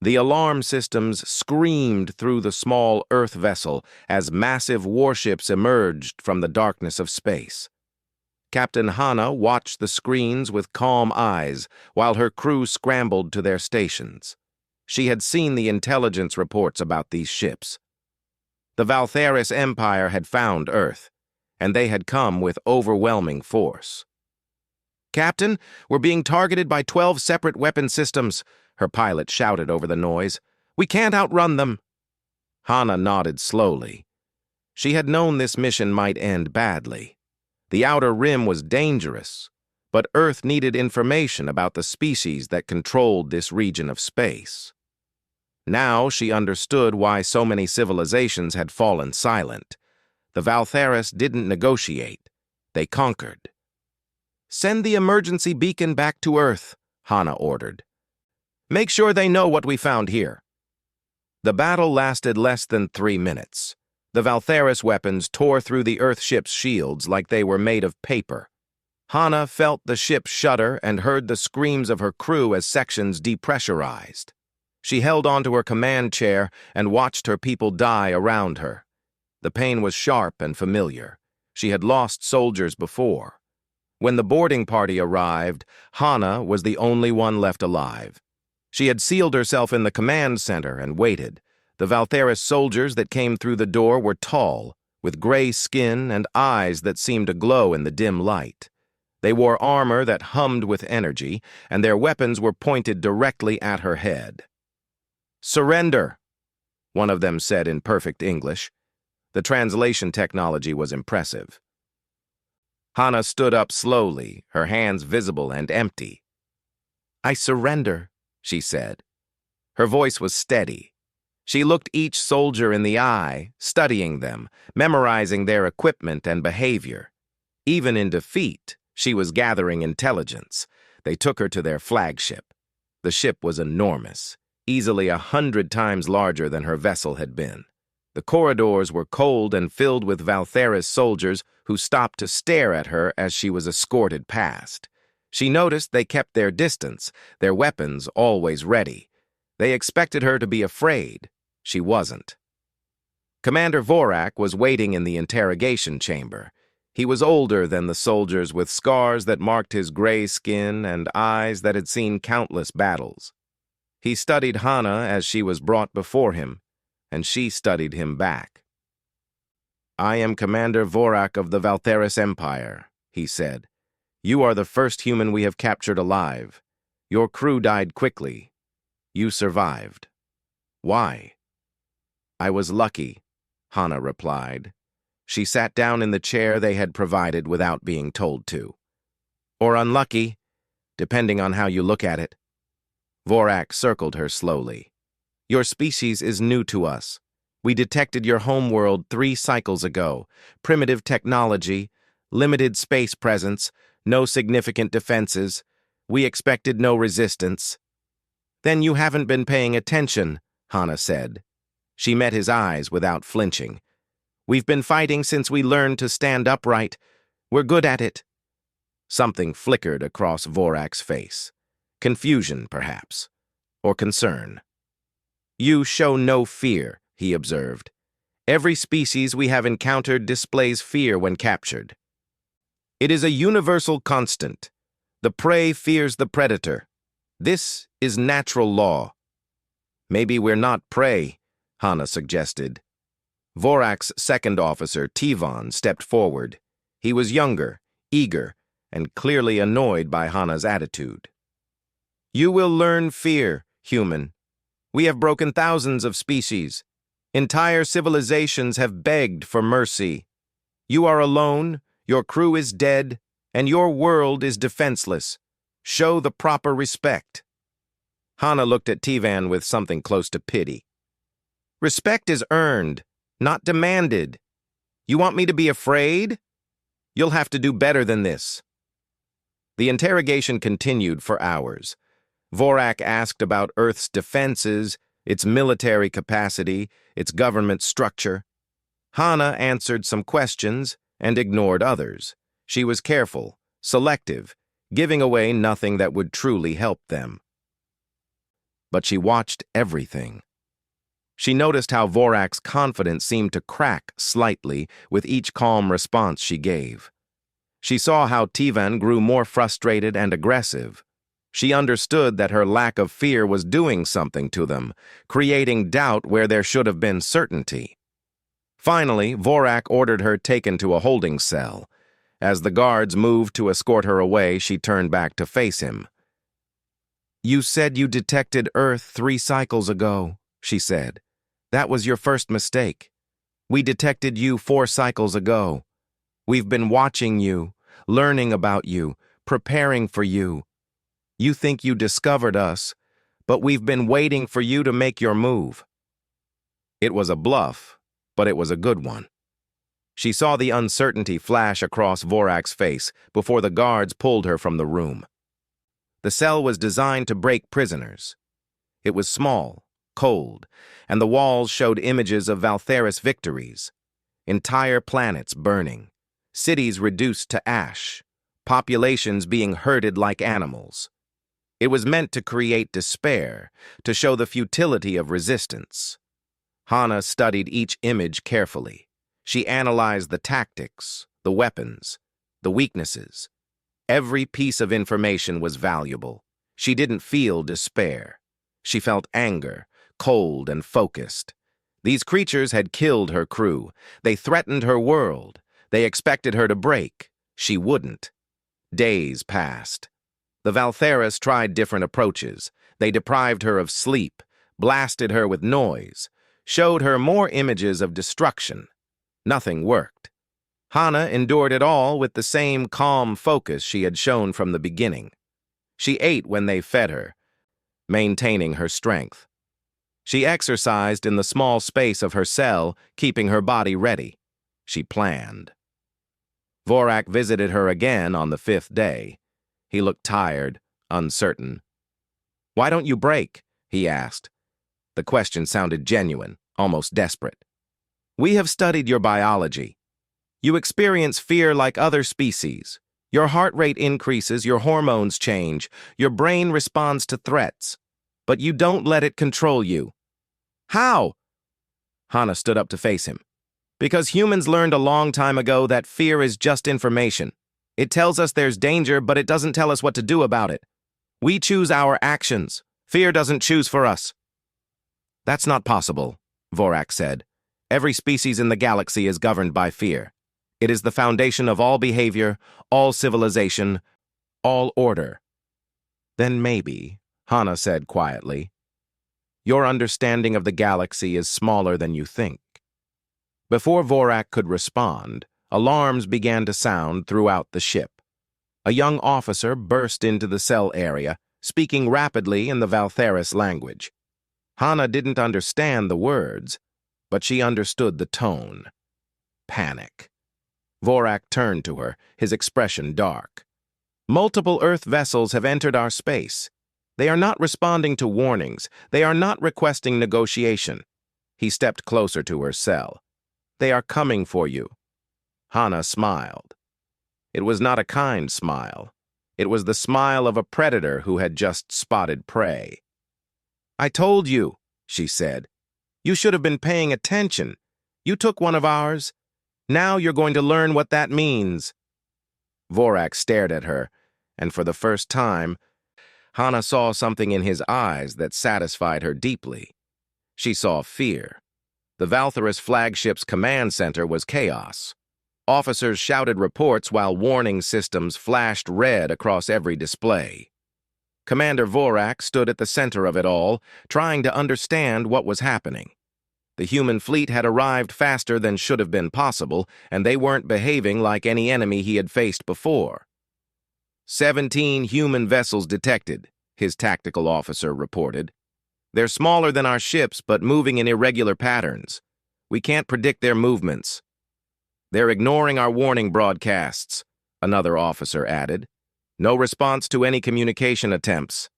The alarm systems screamed through the small Earth vessel as massive warships emerged from the darkness of space. Captain Hana watched the screens with calm eyes while her crew scrambled to their stations. She had seen the intelligence reports about these ships. The Valtheris Empire had found Earth, and they had come with overwhelming force. "Captain, we're being targeted by 12 separate weapon systems," her pilot shouted over the noise. "We can't outrun them." Hana nodded slowly. She had known this mission might end badly. The Outer Rim was dangerous, but Earth needed information about the species that controlled this region of space. Now she understood why so many civilizations had fallen silent. The Valtheris didn't negotiate. They conquered. "Send the emergency beacon back to Earth," Hana ordered. "Make sure they know what we found here." The battle lasted less than 3 minutes. The Valtheris weapons tore through the Earthship's shields like they were made of paper. Hana felt the ship shudder and heard the screams of her crew as sections depressurized. She held onto her command chair and watched her people die around her. The pain was sharp and familiar. She had lost soldiers before. When the boarding party arrived, Hana was the only one left alive. She had sealed herself in the command center and waited. The Valtheris soldiers that came through the door were tall, with gray skin and eyes that seemed to glow in the dim light. They wore armor that hummed with energy, and their weapons were pointed directly at her head. "Surrender," one of them said in perfect English. The translation technology was impressive. Hana stood up slowly, her hands visible and empty. "I surrender," she said. Her voice was steady. She looked each soldier in the eye, studying them, memorizing their equipment and behavior. Even in defeat, she was gathering intelligence. They took her to their flagship. The ship was enormous, easily 100 times larger than her vessel had been. The corridors were cold and filled with Valtheris soldiers who stopped to stare at her as she was escorted past. She noticed they kept their distance, their weapons always ready. They expected her to be afraid. She wasn't. Commander Vorak was waiting in the interrogation chamber. He was older than the soldiers, with scars that marked his gray skin and eyes that had seen countless battles. He studied Hana as she was brought before him, and she studied him back. "I am Commander Vorak of the Valtheris Empire," he said. "You are the first human we have captured alive. Your crew died quickly. You survived. Why?" "I was lucky," Hana replied. She sat down in the chair they had provided without being told to. "Or unlucky, depending on how you look at it." Vorak circled her slowly. "Your species is new to us. We detected your homeworld 3 cycles ago. Primitive technology, limited space presence, no significant defenses. We expected no resistance." "Then you haven't been paying attention," Hana said. She met his eyes without flinching. "We've been fighting since we learned to stand upright. We're good at it." Something flickered across Vorak's face. Confusion, perhaps, or concern. "You show no fear," he observed. "Every species we have encountered displays fear when captured. It is a universal constant. The prey fears the predator. This is natural law." "Maybe we're not prey," Hana suggested. Vorak's second officer, Tivon, stepped forward. He was younger, eager, and clearly annoyed by Hana's attitude. "You will learn fear, human. We have broken thousands of species. Entire civilizations have begged for mercy. You are alone, your crew is dead, and your world is defenseless. Show the proper respect." Hana looked at Tivon with something close to pity. "Respect is earned, not demanded. You want me to be afraid? You'll have to do better than this." The interrogation continued for hours. Vorak asked about Earth's defenses, its military capacity, its government structure. Hana answered some questions and ignored others. She was careful, selective, giving away nothing that would truly help them. but she watched everything. She noticed how Vorak's confidence seemed to crack slightly with each calm response she gave. She saw how Tivan grew more frustrated and aggressive. She understood that her lack of fear was doing something to them, creating doubt where there should have been certainty. Finally, Vorak ordered her taken to a holding cell. As the guards moved to escort her away, she turned back to face him. "You said you detected Earth 3 cycles ago," she said. "That was your first mistake. We detected you 4 cycles ago. We've been watching you, learning about you, preparing for you. You think you discovered us, but we've been waiting for you to make your move." It was a bluff, but it was a good one. She saw the uncertainty flash across Vorak's face before the guards pulled her from the room. The cell was designed to break prisoners. It was small, cold, and the walls showed images of Valtheris victories. Entire planets burning, cities reduced to ash, populations being herded like animals. It was meant to create despair, to show the futility of resistance. Hana studied each image carefully. She analyzed the tactics, the weapons, the weaknesses. Every piece of information was valuable. She didn't feel despair. She felt anger, cold and focused. These creatures had killed her crew. They threatened her world. They expected her to break. She wouldn't. Days passed. The Valtheris tried different approaches. They deprived her of sleep, blasted her with noise, showed her more images of destruction. Nothing worked. Hana endured it all with the same calm focus she had shown from the beginning. She ate when they fed her, maintaining her strength. She exercised in the small space of her cell, keeping her body ready. She planned. Vorak visited her again on the 5th day. He looked tired, uncertain. "Why don't you break?" he asked. The question sounded genuine, almost desperate. "We have studied your biology. You experience fear like other species. Your heart rate increases, your hormones change, your brain responds to threats. But you don't let it control you." "How?" Hana stood up to face him. "Because humans learned a long time ago that fear is just information. It tells us there's danger, but it doesn't tell us what to do about it. We choose our actions. Fear doesn't choose for us." "That's not possible," Vorak said. "Every species in the galaxy is governed by fear. It is the foundation of all behavior, all civilization, all order." "Then maybe," Hana said quietly, "your understanding of the galaxy is smaller than you think." Before Vorak could respond, alarms began to sound throughout the ship. A young officer burst into the cell area, speaking rapidly in the Valtheris language. Hana didn't understand the words, but she understood the tone. Panic. Vorak turned to her, his expression dark. "Multiple Earth vessels have entered our space. They are not responding to warnings. They are not requesting negotiation." He stepped closer to her cell. "They are coming for you." Hana smiled. It was not a kind smile. It was the smile of a predator who had just spotted prey. "I told you," she said. "You should have been paying attention. You took one of ours. Now you're going to learn what that means." Vorak stared at her, and for the first time, Hana saw something in his eyes that satisfied her deeply. She saw fear. The Valtheris flagship's command center was chaos. Officers shouted reports while warning systems flashed red across every display. Commander Vorak stood at the center of it all, trying to understand what was happening. The human fleet had arrived faster than should have been possible, and they weren't behaving like any enemy he had faced before. 17 human vessels detected, his tactical officer reported. "They're smaller than our ships, but moving in irregular patterns. We can't predict their movements." "They're ignoring our warning broadcasts," another officer added. "No response to any communication attempts."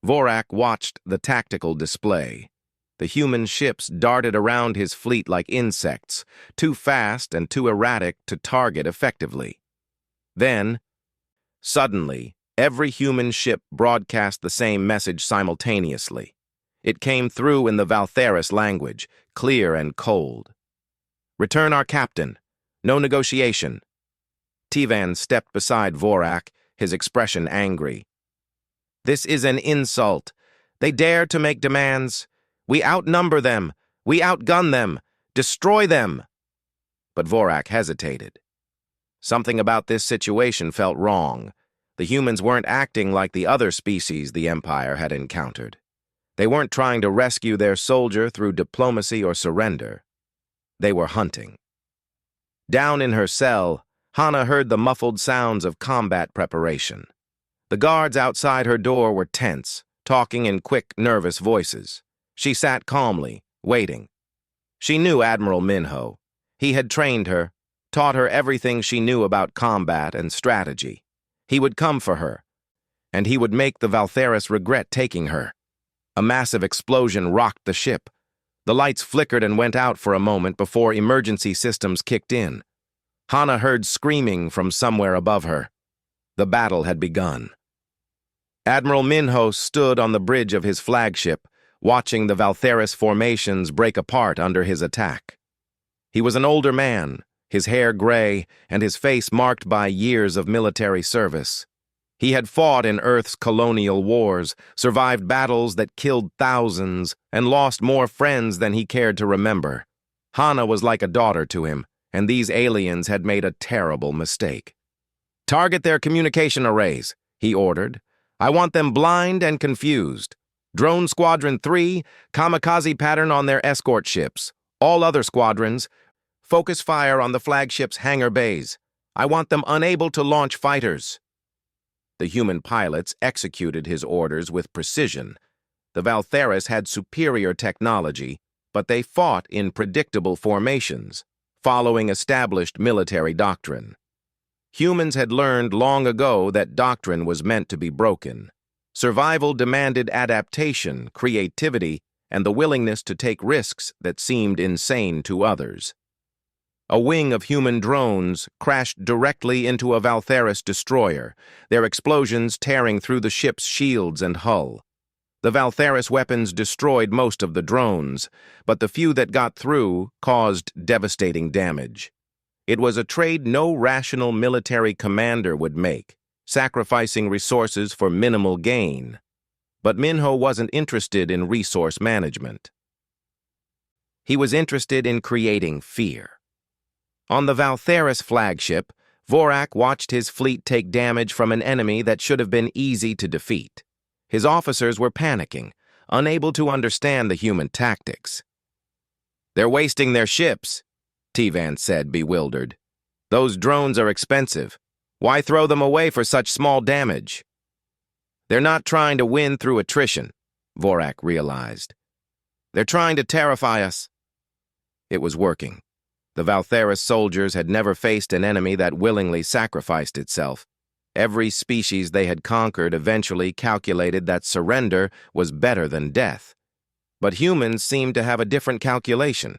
Vorak watched the tactical display. The human ships darted around his fleet like insects, too fast and too erratic to target effectively. Then, suddenly, Every human ship broadcast the same message simultaneously. It came through in the Valtheris language, clear and cold. "Return our captain. No negotiation." Tivan stepped beside Vorak, his expression angry. "This is an insult. They dare to make demands. We outnumber them. We outgun them. Destroy them." But Vorak hesitated. Something about this situation felt wrong. The humans weren't acting like the other species the Empire had encountered. They weren't trying to rescue their soldier through diplomacy or surrender. They were hunting. Down in her cell, Hana heard the muffled sounds of combat preparation. The guards outside her door were tense, talking in quick, nervous voices. She sat calmly, waiting. She knew Admiral Minho. He had trained her, taught her everything she knew about combat and strategy. He would come for her, and he would make the Valtheris regret taking her. A massive explosion rocked the ship. The lights flickered and went out for a moment before emergency systems kicked in. Hana heard screaming from somewhere above her. The battle had begun. Admiral Minho stood on the bridge of his flagship, watching the Valtheris formations break apart under his attack. He was an older man, his hair gray and his face marked by years of military service. He had fought in Earth's colonial wars, survived battles that killed thousands, and lost more friends than he cared to remember. Hana was like a daughter to him, and these aliens had made a terrible mistake. "Target their communication arrays," he ordered. "I want them blind and confused. Drone Squadron 3, kamikaze pattern on their escort ships. All other squadrons, focus fire on the flagship's hangar bays. I want them unable to launch fighters." The human pilots executed his orders with precision. The Valtheris had superior technology, but they fought in predictable formations, following established military doctrine. Humans had learned long ago that doctrine was meant to be broken. Survival demanded adaptation, creativity, and the willingness to take risks that seemed insane to others. A wing of human drones crashed directly into a Valtheris destroyer, their explosions tearing through the ship's shields and hull. The Valtheris weapons destroyed most of the drones, but the few that got through caused devastating damage. It was a trade no rational military commander would make, sacrificing resources for minimal gain. But Minho wasn't interested in resource management. He was interested in creating fear. On the Valtheris flagship, Vorak watched his fleet take damage from an enemy that should have been easy to defeat. His officers were panicking, unable to understand the human tactics. "They're wasting their ships," Tivan said, bewildered. "Those drones are expensive. Why throw them away for such small damage?" "They're not trying to win through attrition," Vorak realized. "They're trying to terrify us." It was working. The Valtheris soldiers had never faced an enemy that willingly sacrificed itself. Every species they had conquered eventually calculated that surrender was better than death. But humans seemed to have a different calculation,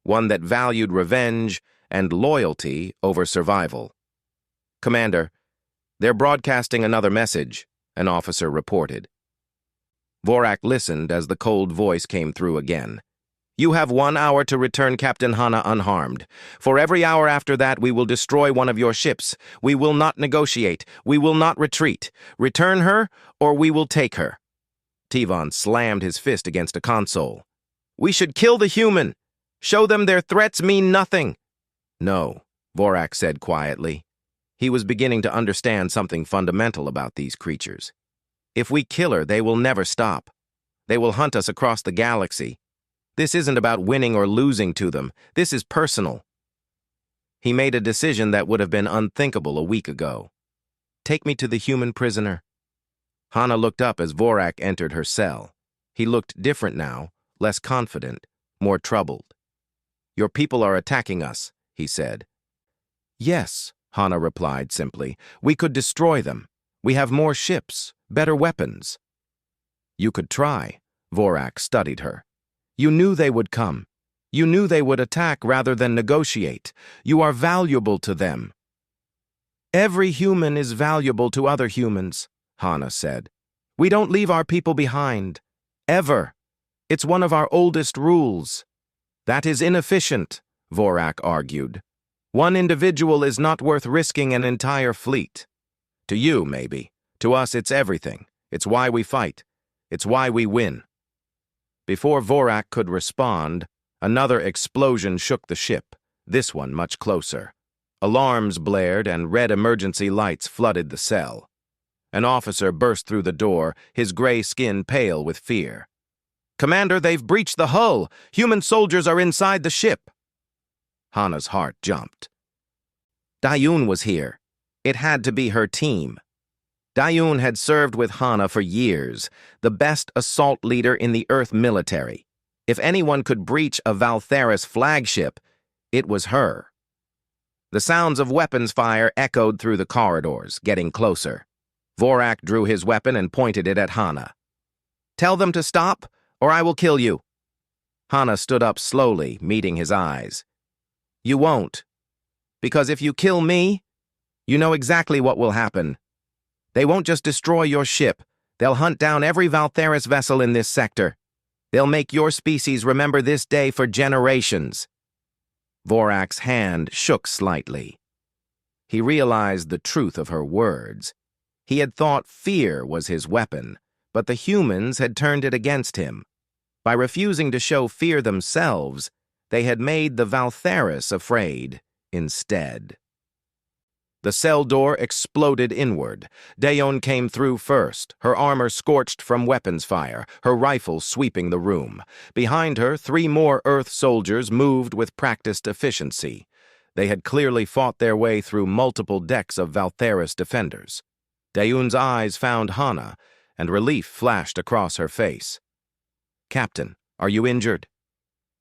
one that valued revenge and loyalty over survival. "Commander, they're broadcasting another message," an officer reported. Vorak listened as the cold voice came through again. "You have 1 hour to return Captain Hana unharmed. For every hour after that, we will destroy one of your ships. We will not negotiate. We will not retreat. Return her, or we will take her." Tivan slammed his fist against a console. "We should kill the human. Show them their threats mean nothing." "No," Vorak said quietly. He was beginning to understand something fundamental about these creatures. "If we kill her, they will never stop. They will hunt us across the galaxy. This isn't about winning or losing to them. This is personal." He made a decision that would have been unthinkable a week ago. "Take me to the human prisoner." Hana looked up as Vorak entered her cell. He looked different now, less confident, more troubled. "Your people are attacking us," he said. "Yes," Hana replied simply. "We could destroy them. We have more ships, better weapons." "You could try." Vorak studied her. "You knew they would come. You knew they would attack rather than negotiate. You are valuable to them." "Every human is valuable to other humans," Hana said. "We don't leave our people behind. Ever. It's one of our oldest rules." "That is inefficient," Vorak argued. "One individual is not worth risking an entire fleet. To you, maybe. To us, it's everything. It's why we fight. It's why we win." Before Vorak could respond, another explosion shook the ship, this one much closer. Alarms blared and red emergency lights flooded the cell. An officer burst through the door, his gray skin pale with fear. "Commander, they've breached the hull! Human soldiers are inside the ship!" Hana's heart jumped. Dayun was here. It had to be her team. Dayun had served with Hana for years, the best assault leader in the Earth military. If anyone could breach a Valtheris flagship, it was her. The sounds of weapons fire echoed through the corridors, getting closer. Vorak drew his weapon and pointed it at Hana. "Tell them to stop, or I will kill you." Hana stood up slowly, meeting his eyes. "You won't. Because if you kill me, you know exactly what will happen. They won't just destroy your ship. They'll hunt down every Valtheris vessel in this sector. They'll make your species remember this day for generations." Vorak's hand shook slightly. He realized the truth of her words. He had thought fear was his weapon, but the humans had turned it against him. By refusing to show fear themselves, they had made the Valtheris afraid instead. The cell door exploded inward. Dayun came through first, her armor scorched from weapons fire, her rifle sweeping the room. Behind her, 3 more Earth soldiers moved with practiced efficiency. They had clearly fought their way through multiple decks of Valtheris defenders. Dayun's eyes found Hana, and relief flashed across her face. "Captain, are you injured?"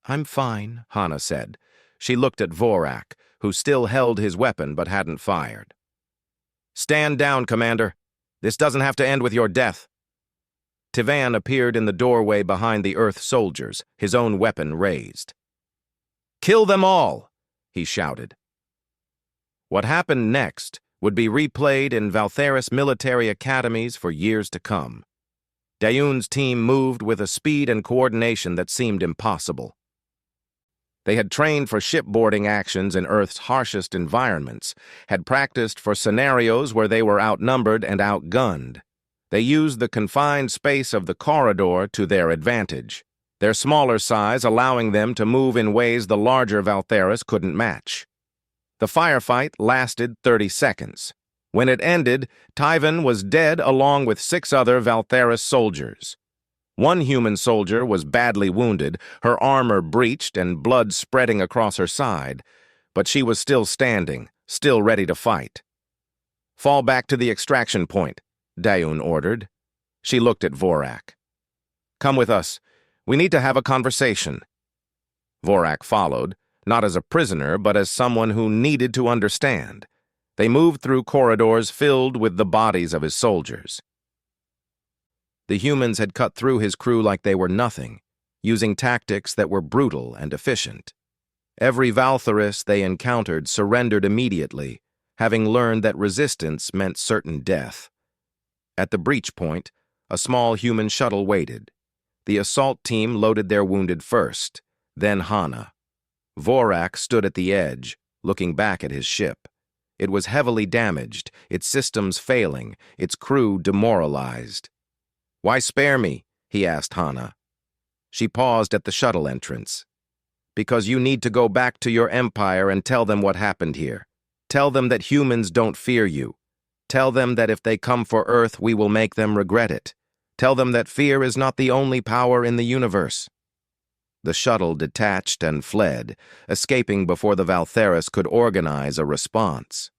"I'm fine," Hana said. She looked at Vorak, who still held his weapon but hadn't fired. "Stand down, Commander. This doesn't have to end with your death." Tivan appeared in the doorway behind the Earth soldiers, his own weapon raised. "Kill them all!" he shouted. What happened next would be replayed in Valtheris military academies for years to come. Dayun's team moved with a speed and coordination that seemed impossible. They had trained for shipboarding actions in Earth's harshest environments, had practiced for scenarios where they were outnumbered and outgunned. They used the confined space of the corridor to their advantage, their smaller size allowing them to move in ways the larger Valtheris couldn't match. The firefight lasted 30 seconds. When it ended, Tivan was dead along with 6 other Valtheris soldiers. One human soldier was badly wounded, her armor breached and blood spreading across her side, but she was still standing, still ready to fight. "Fall back to the extraction point," Dayun ordered. She looked at Vorak. "Come with us. We need to have a conversation." Vorak followed, not as a prisoner, but as someone who needed to understand. They moved through corridors filled with the bodies of his soldiers. The humans had cut through his crew like they were nothing, using tactics that were brutal and efficient. Every Valtheris they encountered surrendered immediately, having learned that resistance meant certain death. At the breach point, a small human shuttle waited. The assault team loaded their wounded first, then Hana. Vorak stood at the edge, looking back at his ship. It was heavily damaged, its systems failing, its crew demoralized. "Why spare me?" he asked Hana. She paused at the shuttle entrance. "Because you need to go back to your empire and tell them what happened here. Tell them that humans don't fear you. Tell them that if they come for Earth, we will make them regret it. Tell them that fear is not the only power in the universe." The shuttle detached and fled, escaping before the Valtheris could organize a response.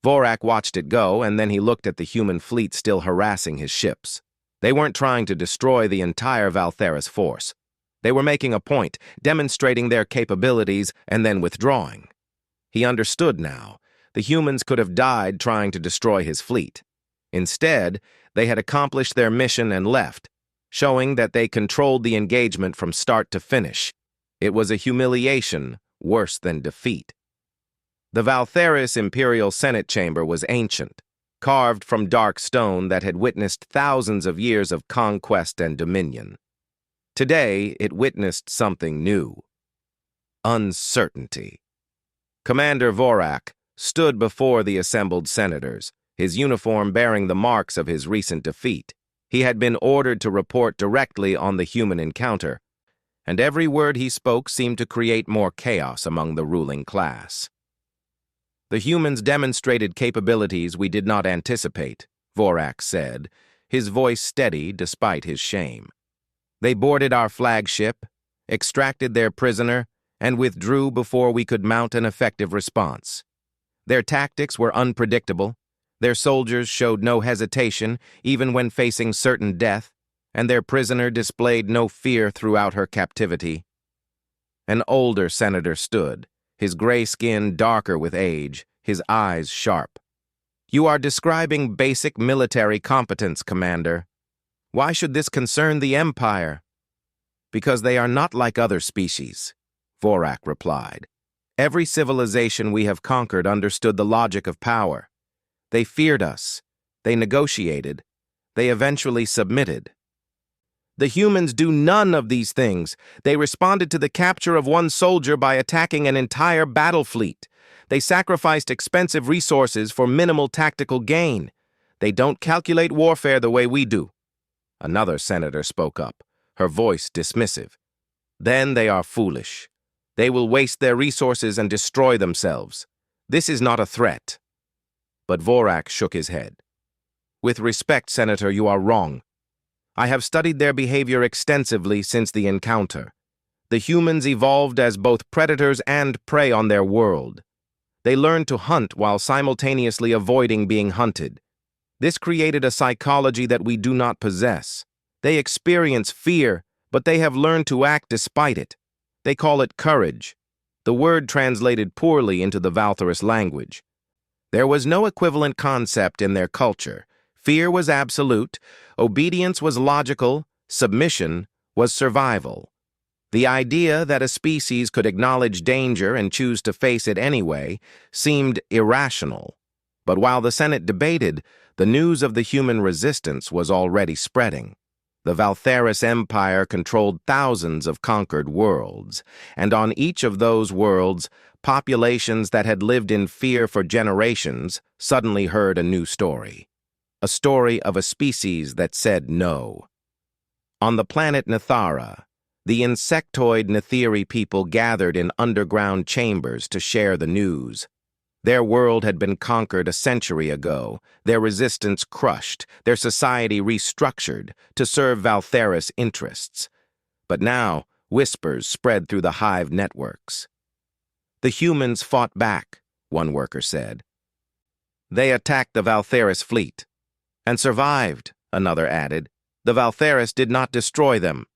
Vorak watched it go, and then he looked at the human fleet still harassing his ships. They weren't trying to destroy the entire Valtheris force. They were making a point, demonstrating their capabilities, and then withdrawing. He understood now. The humans could have died trying to destroy his fleet. Instead, they had accomplished their mission and left, showing that they controlled the engagement from start to finish. It was a humiliation worse than defeat. The Valtheris Imperial Senate Chamber was ancient. carved from dark stone that had witnessed thousands of years of conquest and dominion. Today, it witnessed something new: uncertainty. Commander Vorak stood before the assembled senators, his uniform bearing the marks of his recent defeat. He had been ordered to report directly on the human encounter, and every word he spoke seemed to create more chaos among the ruling class. "The humans demonstrated capabilities we did not anticipate," Vorak said, his voice steady despite his shame. "They boarded our flagship, extracted their prisoner, and withdrew before we could mount an effective response. Their tactics were unpredictable. Their soldiers showed no hesitation even when facing certain death, and their prisoner displayed no fear throughout her captivity." An older senator stood, his gray skin darker with age, his eyes sharp. "You are describing basic military competence, Commander. Why should this concern the Empire?" "Because they are not like other species," Vorak replied. "Every civilization we have conquered understood the logic of power. They feared us. They negotiated. They eventually submitted. The humans do none of these things. They responded to the capture of one soldier by attacking an entire battle fleet. They sacrificed expensive resources for minimal tactical gain. They don't calculate warfare the way we do." Another senator spoke up, her voice dismissive. "Then they are foolish. They will waste their resources and destroy themselves. This is not a threat." But Vorak shook his head. "With respect, Senator, you are wrong. I have studied their behavior extensively since the encounter. The humans evolved as both predators and prey on their world. They learned to hunt while simultaneously avoiding being hunted. This created a psychology that we do not possess. They experience fear, but they have learned to act despite it. They call it courage. The word translated poorly into the Valtherus language. There was no equivalent concept in their culture. Fear was absolute, obedience was logical, submission was survival. The idea that a species could acknowledge danger and choose to face it anyway seemed irrational. But while the Senate debated, the news of the human resistance was already spreading. The Valtherus Empire controlled thousands of conquered worlds, and on each of those worlds, populations that had lived in fear for generations suddenly heard a new story. A story of a species that said no. On the planet Nethara, the insectoid Netheri people gathered in underground chambers to share the news. Their world had been conquered a century ago, their resistance crushed, their society restructured to serve Valtherus interests. But now, whispers spread through the hive networks. "The humans fought back," one worker said. "They attacked the Valtherus fleet. And survived," another added. "The Valtherus did not destroy them."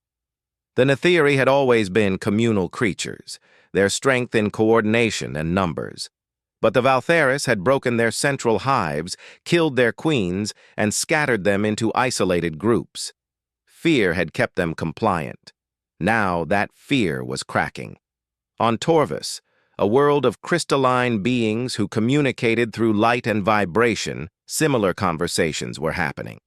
The Netheri had always been communal creatures, their strength in coordination and numbers. But the Valtherus had broken their central hives, killed their queens, and scattered them into isolated groups. Fear had kept them compliant. Now that fear was cracking. On Torvus, a world of crystalline beings who communicated through light and vibration, similar conversations were happening.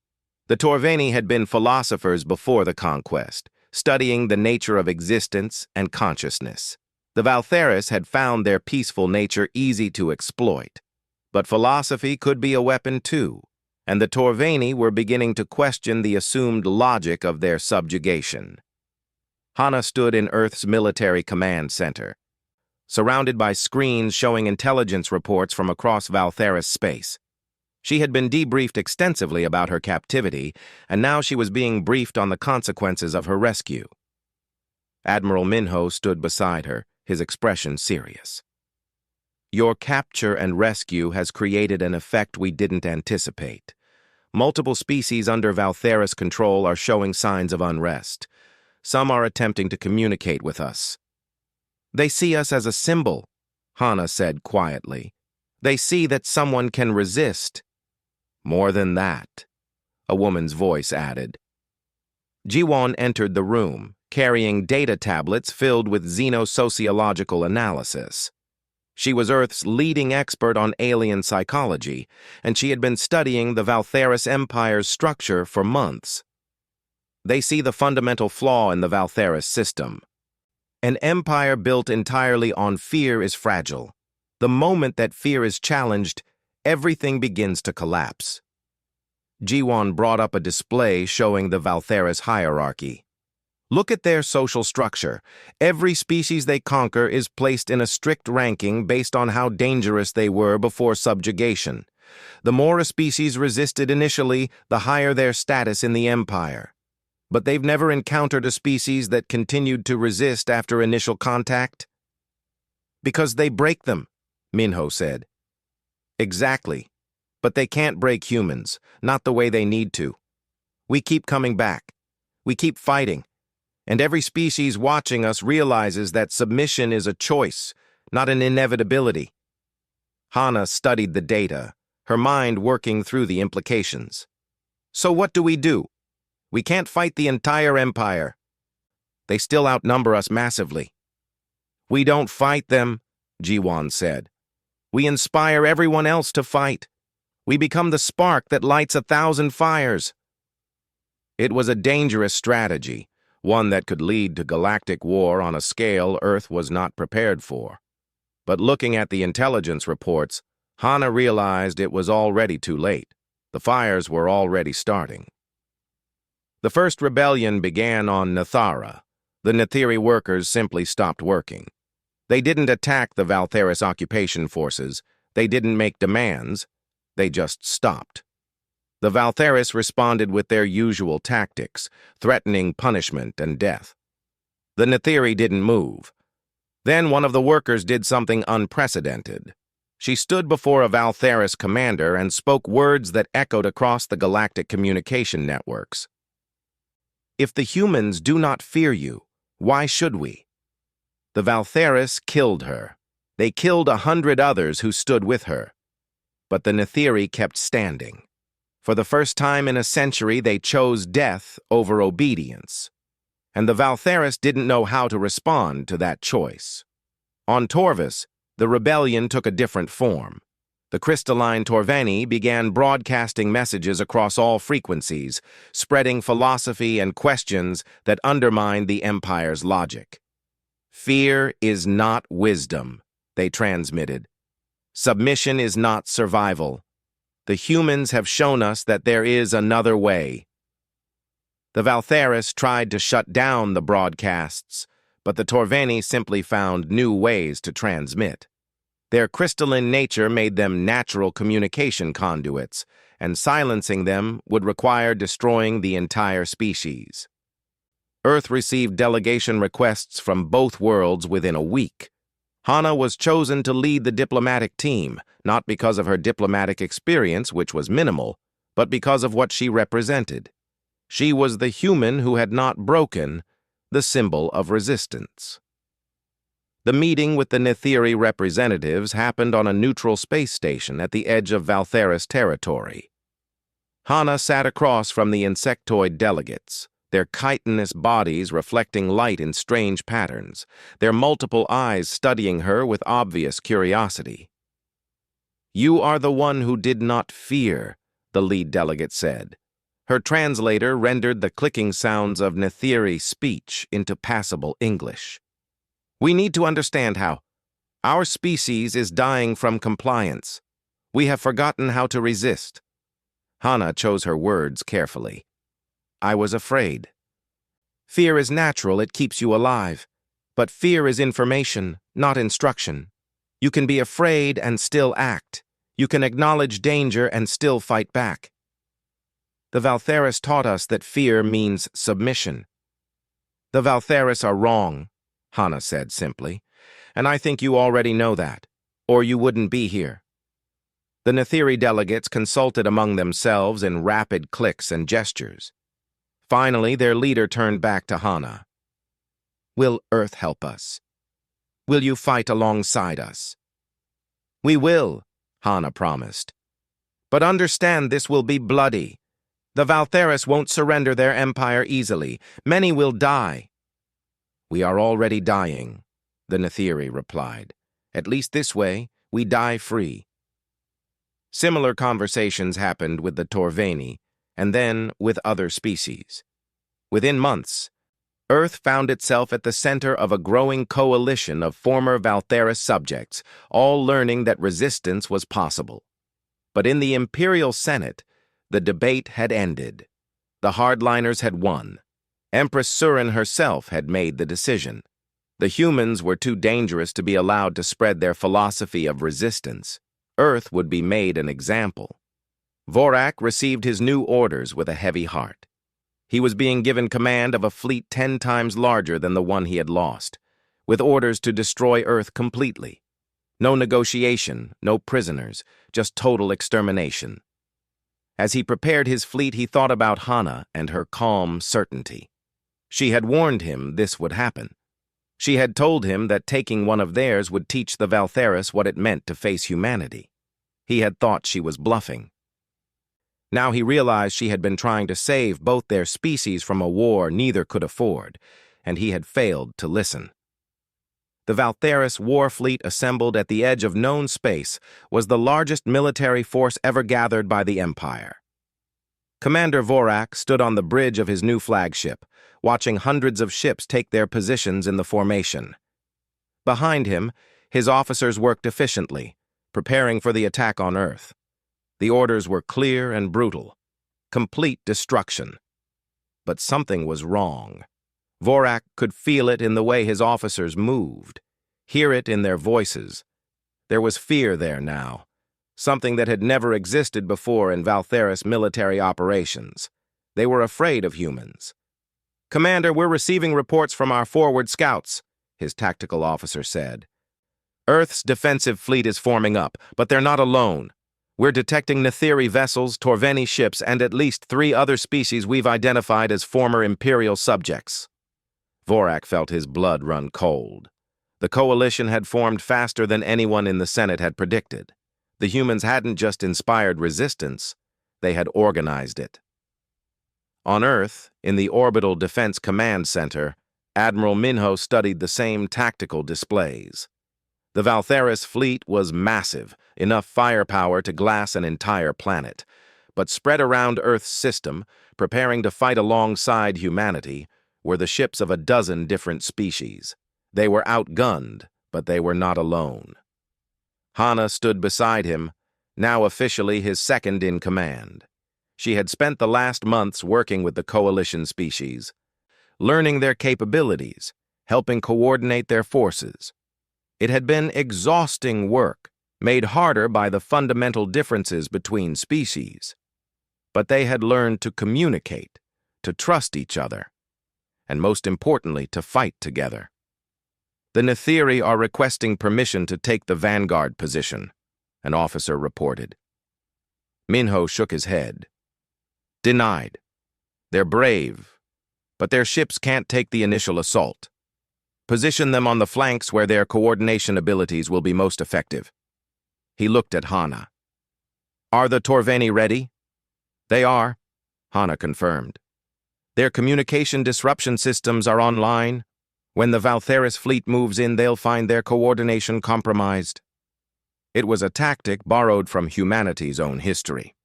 The Torveni had been philosophers before the conquest, studying the nature of existence and consciousness. The Valtherus had found their peaceful nature easy to exploit. But philosophy could be a weapon too, and the Torveni were beginning to question the assumed logic of their subjugation. Hana stood in Earth's military command center, surrounded by screens showing intelligence reports from across Valtherus space. She had been debriefed extensively about her captivity, and now she was being briefed on the consequences of her rescue. Admiral Minho stood beside her, his expression serious. "Your capture and rescue has created an effect we didn't anticipate. Multiple species under Valtherus control are showing signs of unrest. Some are attempting to communicate with us." "They see us as a symbol," Hana said quietly. "They see that someone can resist." "More than that," a woman's voice added. Jiwon entered the room, carrying data tablets filled with xenosociological analysis. She was Earth's leading expert on alien psychology, and she had been studying the Valtheris Empire's structure for months. They see the fundamental flaw in the Valtheris system. An empire built entirely on fear is fragile. The moment that fear is challenged, everything begins to collapse. Jiwon brought up a display showing the Valtheris hierarchy. Look at their social structure. Every species they conquer is placed in a strict ranking based on how dangerous they were before subjugation. The more a species resisted initially, the higher their status in the empire. But they've never encountered a species that continued to resist after initial contact? Because they break them, Minho said. Exactly. But they can't break humans, not the way they need to. We keep coming back. We keep fighting. And every species watching us realizes that submission is a choice, not an inevitability. Hana studied the data, her mind working through the implications. So what do? We can't fight the entire empire. They still outnumber us massively. We don't fight them, Jiwon said. We inspire everyone else to fight. We become the spark that lights 1,000 fires. It was a dangerous strategy, one that could lead to galactic war on a scale Earth was not prepared for. But looking at the intelligence reports, Hana realized it was already too late. The fires were already starting. The first rebellion began on Nathara. The Netheri workers simply stopped working. They didn't attack the Valtheris occupation forces. They didn't make demands. They just stopped. The Valtheris responded with their usual tactics, threatening punishment and death. The Netheri didn't move. Then one of the workers did something unprecedented. She stood before a Valtheris commander and spoke words that echoed across the galactic communication networks. If the humans do not fear you, why should we? The Valtheris killed her. They killed 100 others who stood with her. But the Netheri kept standing. For the first time in a century, they chose death over obedience. And the Valtheris didn't know how to respond to that choice. On Torvus, the rebellion took a different form. The crystalline Torveni began broadcasting messages across all frequencies, spreading philosophy and questions that undermined the Empire's logic. Fear is not wisdom, they transmitted. Submission is not survival. The humans have shown us that there is another way. The Valtheris tried to shut down the broadcasts, but the Torveni simply found new ways to transmit. Their crystalline nature made them natural communication conduits, and silencing them would require destroying the entire species. Earth received delegation requests from both worlds within a week. Hana was chosen to lead the diplomatic team, not because of her diplomatic experience, which was minimal, but because of what she represented. She was the human who had not broken, the symbol of resistance. The meeting with the Netheri representatives happened on a neutral space station at the edge of Valtheris territory. Hana sat across from the insectoid delegates, their chitinous bodies reflecting light in strange patterns, their multiple eyes studying her with obvious curiosity. "You are the one who did not fear," the lead delegate said. Her translator rendered the clicking sounds of Netheri speech into passable English. "We need to understand how. Our species is dying from compliance. We have forgotten how to resist." Hana chose her words carefully. "I was afraid. Fear is natural, it keeps you alive. But fear is information, not instruction. You can be afraid and still act. You can acknowledge danger and still fight back. The Valtheris taught us that fear means submission." "The Valtheris are wrong," Hana said simply, "and I think you already know that, or you wouldn't be here." The Netheri delegates consulted among themselves in rapid clicks and gestures. Finally, their leader turned back to Hana. "Will Earth help us? Will you fight alongside us?" "We will," Hana promised. "But understand this will be bloody. The Valtheris won't surrender their empire easily. Many will die." "We are already dying," the Netheri replied, At least this way, we die free. Similar conversations happened with the Torveni, and then with other species. Within months, Earth found itself at the center of a growing coalition of former Valtheris subjects, all learning that resistance was possible. But in the Imperial Senate, the debate had ended. The hardliners had won. Empress Surin herself had made the decision. The humans were too dangerous to be allowed to spread their philosophy of resistance. Earth would be made an example. Vorak received his new orders with a heavy heart. He was being given command of a fleet 10 times larger than the one he had lost, with orders to destroy Earth completely. No negotiation, no prisoners, just total extermination. As he prepared his fleet, he thought about Hana and her calm certainty. She had warned him this would happen. She had told him that taking one of theirs would teach the Valtheris what it meant to face humanity. He had thought she was bluffing. Now he realized she had been trying to save both their species from a war neither could afford, and he had failed to listen. The Valtheris war fleet assembled at the edge of known space was the largest military force ever gathered by the Empire. Commander Vorak stood on the bridge of his new flagship, watching hundreds of ships take their positions in the formation. Behind him, his officers worked efficiently, preparing for the attack on Earth. The orders were clear and brutal. Complete destruction. But something was wrong. Vorak could feel it in the way his officers moved, hear it in their voices. There was fear there now, something that had never existed before in Valtheris military operations. They were afraid of humans. "Commander, we're receiving reports from our forward scouts," his tactical officer said. "Earth's defensive fleet is forming up, but they're not alone. We're detecting Netheri vessels, Torveni ships, and at least 3 other species we've identified as former Imperial subjects." Vorak felt his blood run cold. The coalition had formed faster than anyone in the Senate had predicted. The humans hadn't just inspired resistance, they had organized it. On Earth, in the Orbital Defense Command Center, Admiral Minho studied the same tactical displays. The Valtheris fleet was massive, enough firepower to glass an entire planet. But spread around Earth's system, preparing to fight alongside humanity, were the ships of a dozen different species. They were outgunned, but they were not alone. Hana stood beside him, now officially his second in command. She had spent the last months working with the coalition species, learning their capabilities, helping coordinate their forces. It had been exhausting work, made harder by the fundamental differences between species. But they had learned to communicate, to trust each other, and most importantly, to fight together. "The Netheri are requesting permission to take the Vanguard position," an officer reported. Minho shook his head. "Denied. They're brave, but their ships can't take the initial assault. Position them on the flanks where their coordination abilities will be most effective." He looked at Hana. "Are the Torveni ready?" "They are," Hana confirmed. "Their communication disruption systems are online. When the Valtheris fleet moves in, they'll find their coordination compromised." It was a tactic borrowed from humanity's own history.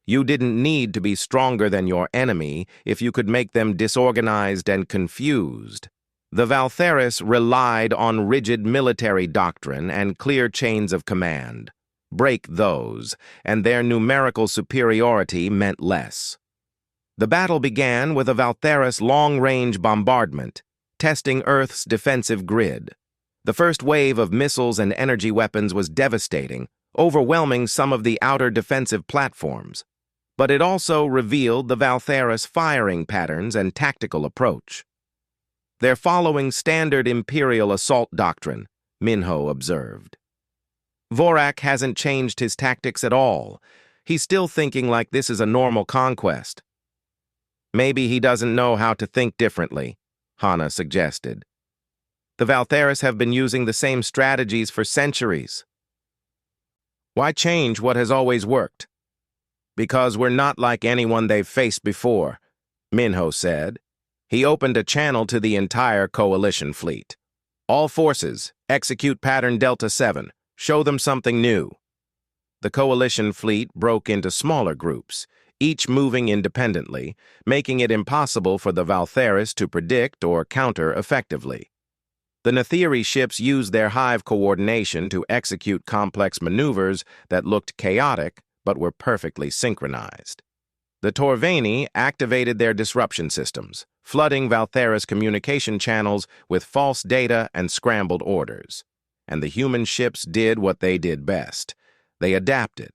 You didn't need to be stronger than your enemy if you could make them disorganized and confused. The Valtheris relied on rigid military doctrine and clear chains of command. Break those, and their numerical superiority meant less. The battle began with a Valtheris long-range bombardment, testing Earth's defensive grid. The first wave of missiles and energy weapons was devastating, overwhelming some of the outer defensive platforms. But it also revealed the Valtheris firing patterns and tactical approach. "They're following standard Imperial assault doctrine," Minho observed. "Vorak hasn't changed his tactics at all. He's still thinking like this is a normal conquest." "Maybe he doesn't know how to think differently," Hana suggested. "The Valtheris have been using the same strategies for centuries. Why change what has always worked?" "Because we're not like anyone they've faced before," Minho said. He opened a channel to the entire coalition fleet. All forces, execute pattern Delta 7. Show them something new. The coalition fleet broke into smaller groups, each moving independently, making it impossible for the Valtheris to predict or counter effectively. The Netheri ships used their hive coordination to execute complex maneuvers that looked chaotic but were perfectly synchronized. The Torvani activated their disruption systems, flooding Valtheris communication channels with false data and scrambled orders. And the human ships did what they did best. They adapted.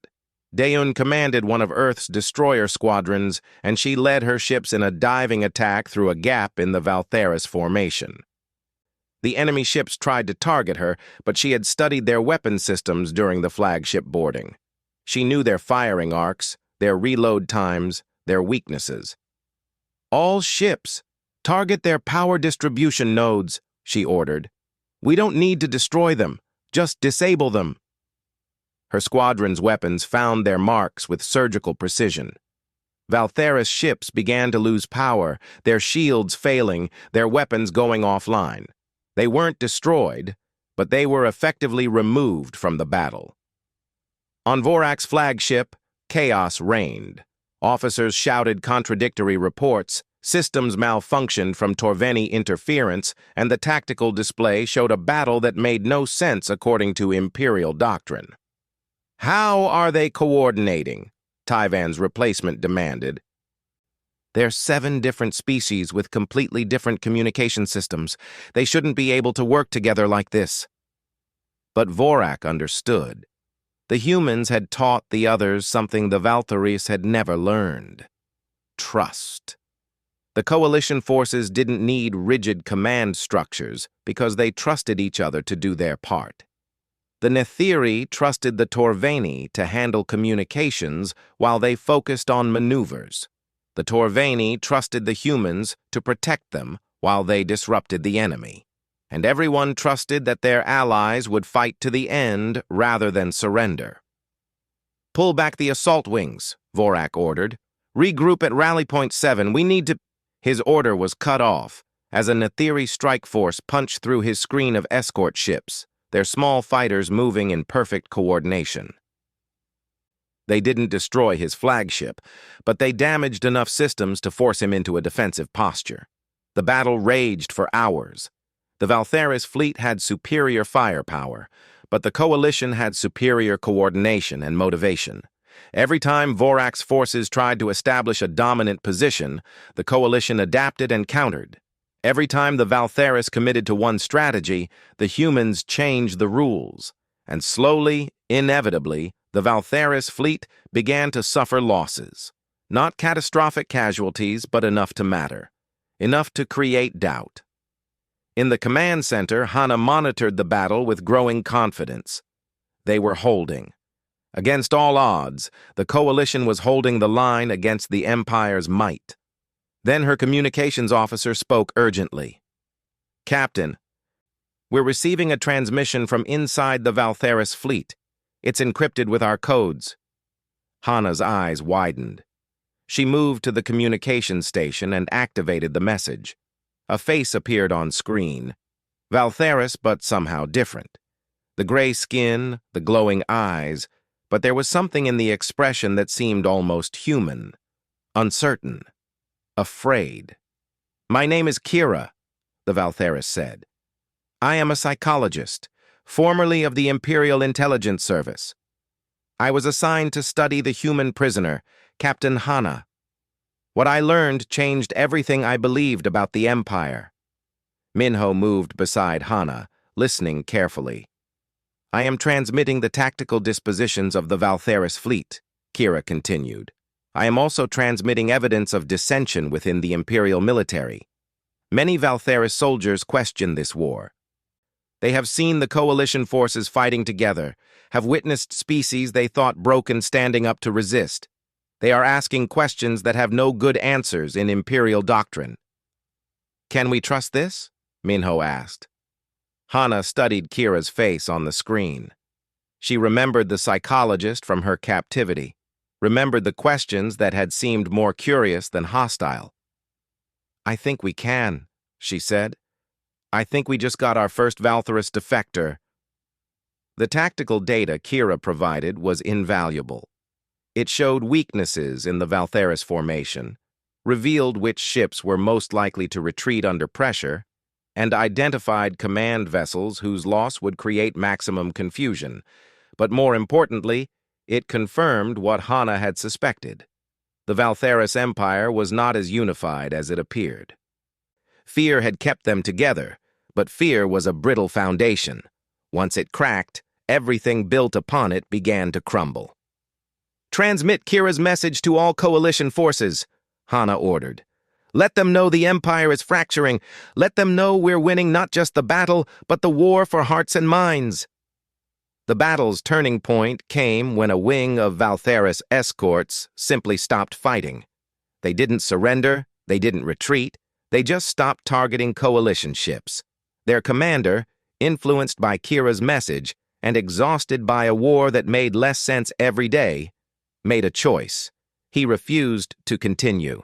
Deun commanded one of Earth's destroyer squadrons, and she led her ships in a diving attack through a gap in the Valtheris formation. The enemy ships tried to target her, but she had studied their weapon systems during the flagship boarding. She knew their firing arcs, their reload times, their weaknesses. All ships, target their power distribution nodes, she ordered. We don't need to destroy them, just disable them. Her squadron's weapons found their marks with surgical precision. Valtheris ships began to lose power, their shields failing, their weapons going offline. They weren't destroyed, but they were effectively removed from the battle. On Vorak's flagship, chaos reigned. Officers shouted contradictory reports, systems malfunctioned from Torvani interference, and the tactical display showed a battle that made no sense according to Imperial doctrine. How are they coordinating? Tyvan's replacement demanded. They're 7 different species with completely different communication systems. They shouldn't be able to work together like this. But Vorak understood. The humans had taught the others something the Valtheris had never learned. Trust. The coalition forces didn't need rigid command structures because they trusted each other to do their part. The Netheri trusted the Torvani to handle communications while they focused on maneuvers. The Torvani trusted the humans to protect them while they disrupted the enemy. And everyone trusted that their allies would fight to the end rather than surrender. Pull back the assault wings, Vorak ordered. Regroup at Rally Point 7. We need to... His order was cut off as a Netheri strike force punched through his screen of escort ships, their small fighters moving in perfect coordination. They didn't destroy his flagship, but they damaged enough systems to force him into a defensive posture. The battle raged for hours. The Valtheris fleet had superior firepower, but the coalition had superior coordination and motivation. Every time Vorak's forces tried to establish a dominant position, the coalition adapted and countered. Every time the Valtheris committed to one strategy, the humans changed the rules. And slowly, inevitably, the Valtheris fleet began to suffer losses. Not catastrophic casualties, but enough to matter. Enough to create doubt. In the command center, Hana monitored the battle with growing confidence. They were holding. Against all odds, the coalition was holding the line against the Empire's might. Then her communications officer spoke urgently. Captain, we're receiving a transmission from inside the Valtheris fleet. It's encrypted with our codes. Hana's eyes widened. She moved to the communications station and activated the message. A face appeared on screen. Valtheris, but somehow different. The gray skin, the glowing eyes, but there was something in the expression that seemed almost human. Uncertain. Afraid. My name is Kira, the Valtheris said. I am a psychologist, formerly of the Imperial Intelligence Service. I was assigned to study the human prisoner, Captain Hana. What I learned changed everything I believed about the Empire. Minho moved beside Hana, listening carefully. I am transmitting the tactical dispositions of the Valtheris fleet, Kira continued. I am also transmitting evidence of dissension within the Imperial military. Many Valtheris soldiers question this war. They have seen the coalition forces fighting together, have witnessed species they thought broken standing up to resist. They are asking questions that have no good answers in Imperial doctrine. Can we trust this? Minho asked. Hana studied Kira's face on the screen. She remembered the psychologist from her captivity, remembered the questions that had seemed more curious than hostile. I think we can, she said. I think we just got our first Valtherus defector. The tactical data Kira provided was invaluable. It showed weaknesses in the Valtherus formation, revealed which ships were most likely to retreat under pressure, and identified command vessels whose loss would create maximum confusion. But more importantly, it confirmed what Hana had suspected. The Valtherus Empire was not as unified as it appeared. Fear had kept them together, but fear was a brittle foundation. Once it cracked, everything built upon it began to crumble. "Transmit Kira's message to all coalition forces," Hana ordered. "Let them know the Empire is fracturing. Let them know we're winning not just the battle, but the war for hearts and minds." The battle's turning point came when a wing of Valtherus escorts simply stopped fighting. They didn't surrender, they didn't retreat, they just stopped targeting coalition ships. Their commander, influenced by Kira's message and exhausted by a war that made less sense every day, made a choice. He refused to continue.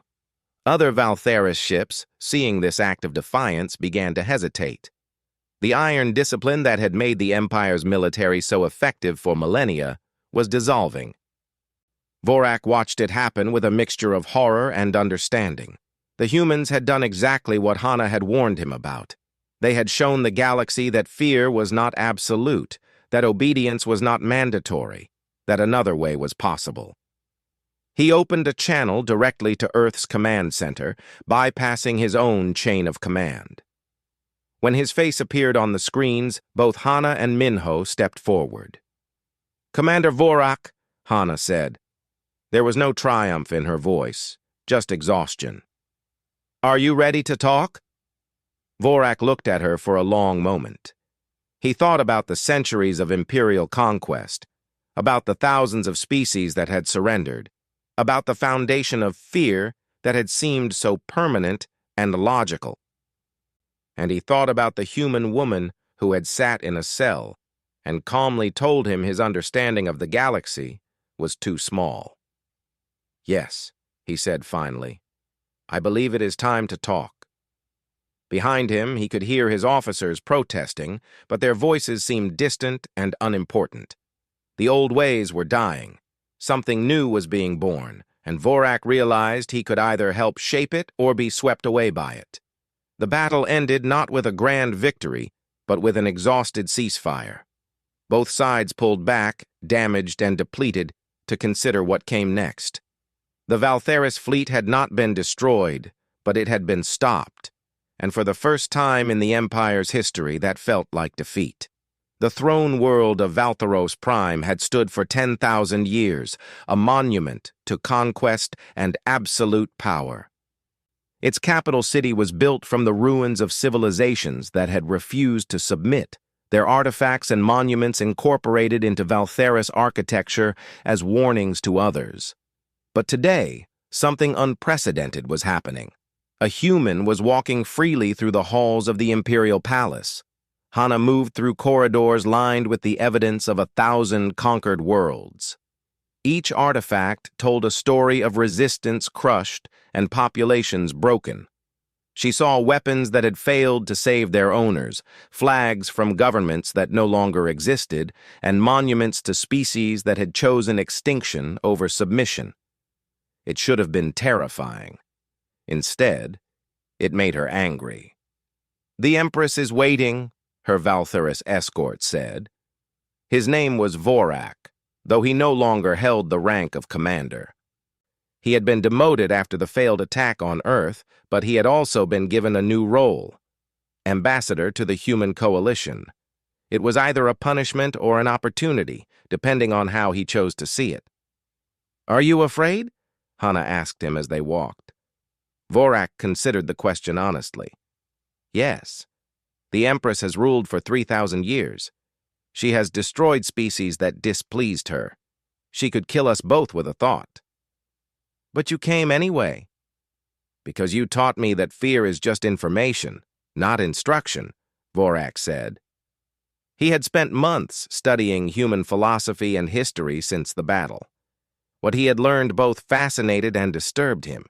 Other Valtherus ships, seeing this act of defiance, began to hesitate. The iron discipline that had made the Empire's military so effective for millennia was dissolving. Vorak watched it happen with a mixture of horror and understanding. The humans had done exactly what Hana had warned him about. They had shown the galaxy that fear was not absolute, that obedience was not mandatory, that another way was possible. He opened a channel directly to Earth's command center, bypassing his own chain of command. When his face appeared on the screens, both Hana and Minho stepped forward. "Commander Vorak," Hana said. There was no triumph in her voice, just exhaustion. "Are you ready to talk?" Vorak looked at her for a long moment. He thought about the centuries of imperial conquest, about the thousands of species that had surrendered, about the foundation of fear that had seemed so permanent and logical. And he thought about the human woman who had sat in a cell and calmly told him his understanding of the galaxy was too small. "Yes," he said finally, "I believe it is time to talk." Behind him, he could hear his officers protesting, but their voices seemed distant and unimportant. The old ways were dying. Something new was being born, and Vorak realized he could either help shape it or be swept away by it. The battle ended not with a grand victory, but with an exhausted ceasefire. Both sides pulled back, damaged and depleted, to consider what came next. The Valtherus fleet had not been destroyed, but it had been stopped, and for the first time in the Empire's history that felt like defeat. The throne world of Valtheros Prime had stood for 10,000 years, a monument to conquest and absolute power. Its capital city was built from the ruins of civilizations that had refused to submit, their artifacts and monuments incorporated into Valtherus architecture as warnings to others. But today, something unprecedented was happening. A human was walking freely through the halls of the Imperial Palace. Hana moved through corridors lined with the evidence of 1,000 conquered worlds. Each artifact told a story of resistance crushed and populations broken. She saw weapons that had failed to save their owners, flags from governments that no longer existed, and monuments to species that had chosen extinction over submission. It should have been terrifying. Instead, it made her angry. "The Empress is waiting," her Valtherus escort said. His name was Vorak, though he no longer held the rank of commander. He had been demoted after the failed attack on Earth, but he had also been given a new role, ambassador to the human coalition. It was either a punishment or an opportunity, depending on how he chose to see it. "Are you afraid?" Hana asked him as they walked. Vorak considered the question honestly. "Yes. The Empress has ruled for 3,000 years. She has destroyed species that displeased her. She could kill us both with a thought." "But you came anyway." "Because you taught me that fear is just information, not instruction," Vorak said. He had spent months studying human philosophy and history since the battle. What he had learned both fascinated and disturbed him.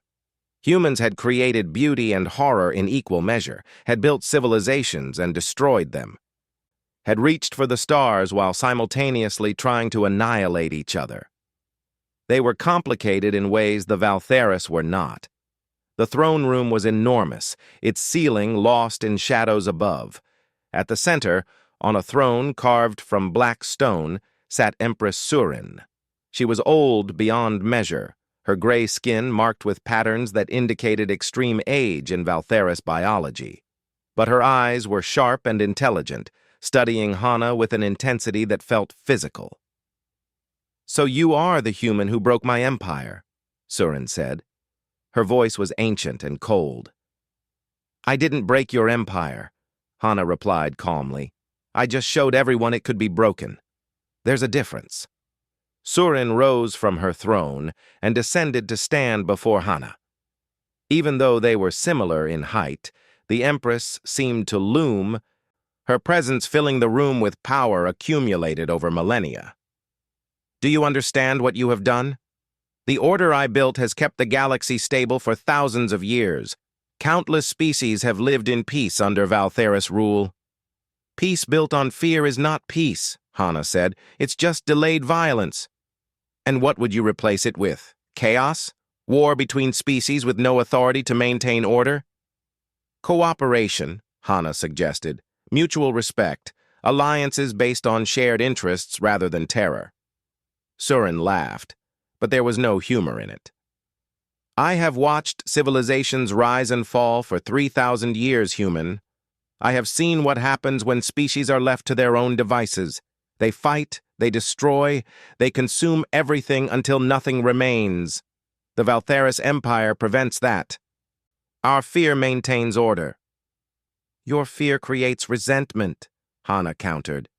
Humans had created beauty and horror in equal measure, had built civilizations and destroyed them, had reached for the stars while simultaneously trying to annihilate each other. They were complicated in ways the Valtheris were not. The throne room was enormous, its ceiling lost in shadows above. At the center, on a throne carved from black stone, sat Empress Surin. She was old beyond measure, her gray skin marked with patterns that indicated extreme age in Valtheris biology. But her eyes were sharp and intelligent, studying Hana with an intensity that felt physical. "So you are the human who broke my empire," Surin said. Her voice was ancient and cold. "I didn't break your empire," Hana replied calmly. "I just showed everyone it could be broken. There's a difference." Surin rose from her throne and descended to stand before Hana. Even though they were similar in height, the Empress seemed to loom, her presence filling the room with power accumulated over millennia. "Do you understand what you have done? The order I built has kept the galaxy stable for thousands of years. Countless species have lived in peace under Valtheris rule." "Peace built on fear is not peace," Hana said. "It's just delayed violence." "And what would you replace it with? Chaos? War between species with no authority to maintain order?" "Cooperation," Hana suggested. "Mutual respect. Alliances based on shared interests rather than terror." Surin laughed, but there was no humor in it. "I have watched civilizations rise and fall for 3,000 years, human. I have seen what happens when species are left to their own devices. They fight, they destroy, they consume everything until nothing remains. The Valtheris Empire prevents that. Our fear maintains order." "Your fear creates resentment," Hana countered.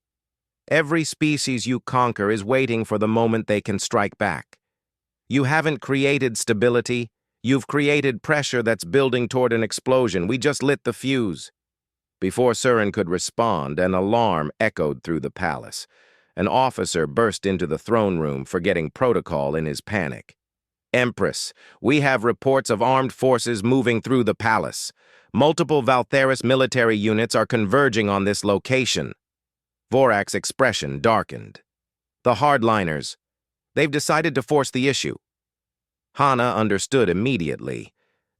"Every species you conquer is waiting for the moment they can strike back. You haven't created stability, you've created pressure that's building toward an explosion. We just lit the fuse." Before Surin could respond, an alarm echoed through the palace. An officer burst into the throne room, forgetting protocol in his panic. "Empress, we have reports of armed forces moving through the palace. Multiple Valtheris military units are converging on this location." Vorak's expression darkened. "The hardliners. They've decided to force the issue." Hana understood immediately.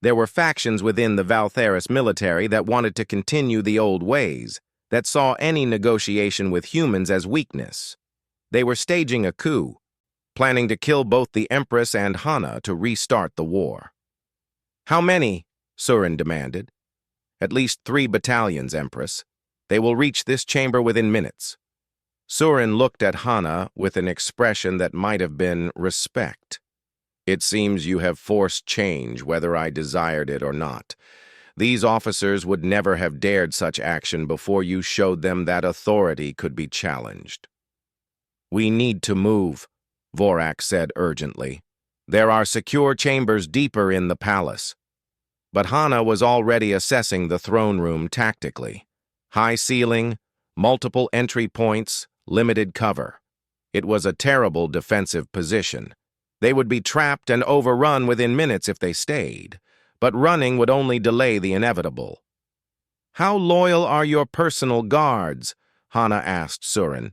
There were factions within the Valtheris military that wanted to continue the old ways, that saw any negotiation with humans as weakness. They were staging a coup, planning to kill both the Empress and Hana to restart the war. "How many?" Surin demanded. "At least 3 battalions, Empress. They will reach this chamber within minutes." Surin looked at Hana with an expression that might have been respect. "It seems you have forced change, whether I desired it or not. These officers would never have dared such action before you showed them that authority could be challenged." "We need to move," Vorak said urgently. "There are secure chambers deeper in the palace." But Hana was already assessing the throne room tactically. High ceiling, multiple entry points, limited cover. It was a terrible defensive position. They would be trapped and overrun within minutes if they stayed, but running would only delay the inevitable. "How loyal are your personal guards?" Hana asked Surin.